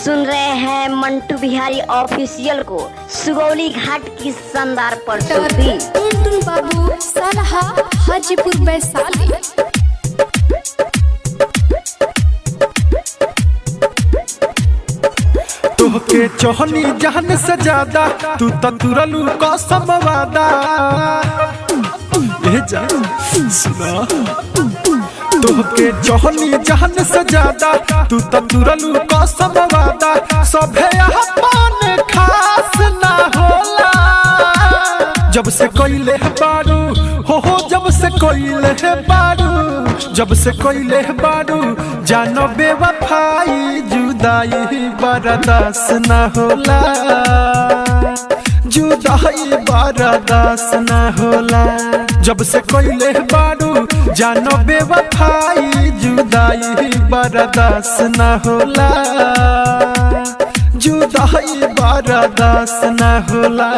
सुन रहे हैं मंटू बिहारी ऑफिशियल को सुगौली घाट की शानदार प्रस्तुति। टुनटुन बाबू सलहा हाजीपुर वैशाली। तोहके चोहनी जहन से ज्यादा तू तुरलू कसम वादा। सुना तोहके चोहनी जहन से ज्यादा तू तुरलू कसम वादा। सभे अपन खास ना होला जब से कोइले बारू हो जब से कोइले बारू जब से कोइले बारू जानो बेवफाई जुदाई बर्दाश्त ना होला जुदाई बर्दाश्त ना होला जब से कोइले बारू जानो बेवफाई जुदाई बर्दाश्त ना होला जुदाई बर्दाश्त ना होला।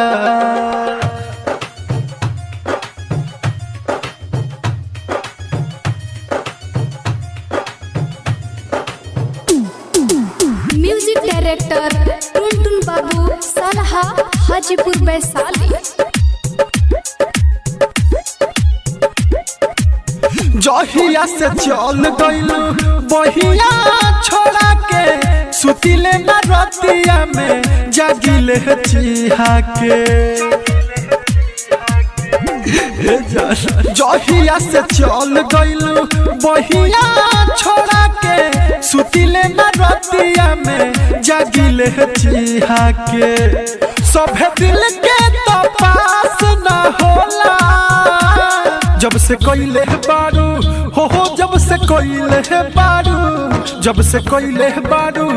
म्यूजिक डायरेक्टर टुनटुन बाबू सलहा हाजीपुर वैशाली। जहिया से चल गइलू बहिया छोड़ा के सुतिले न रतिया में जागिले चिहा के। जहिया से चल गइलू बहिया छोड़ा के सुतिले न रतिया में जागिले चिहा के। सभे दिल के तो पास न होला जब से कोइले बारू हो जब से कोइले बारू जब से कोइले बारू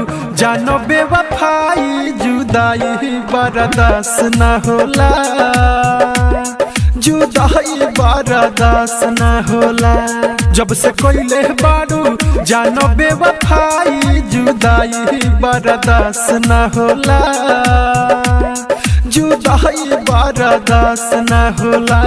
जानो बेवफाई जुदाई बर्दाश्त ना होला जुदाई बर्दाश्त ना होला जब से कोइले बारू जानो बेवफाई जुदाई बर्दाश्त ना होला जुदाई बर्दाश्त ना होला।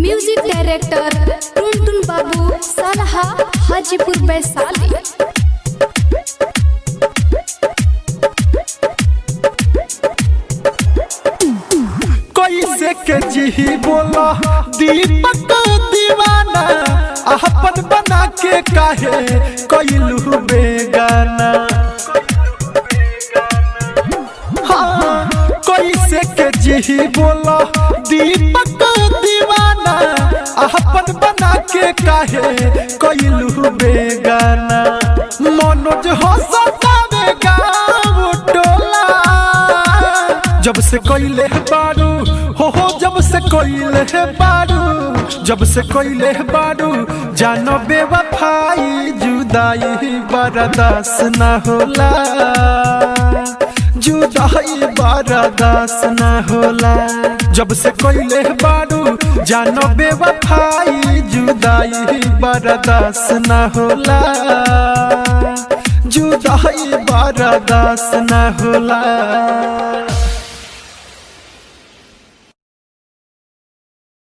म्यूजिक डायरेक्टर टुनटुन बाबू सलहा हाजीपुर वैशाली। कैसे के जी बोला दीपक दीवाना अपन बना के काहे कैलू बेगाना। हाँ कैसे के जी बोला दीपक दीवाना अपन बना के काहे कैलू बेगाना। मनोज हंसतावे गाँव टोला जब से कोइले बारू हो जब से कोइले बारू जब से कोइले बारू जानो बेवफाई जुदाई बर्दाश्त ना होला जुदाई बर्दाश्त ना होला जब से कोइले बारू जानो बेवफाई जुदाई बर्दाश्त ना होला जुदाई बर्दाश्त ना होला।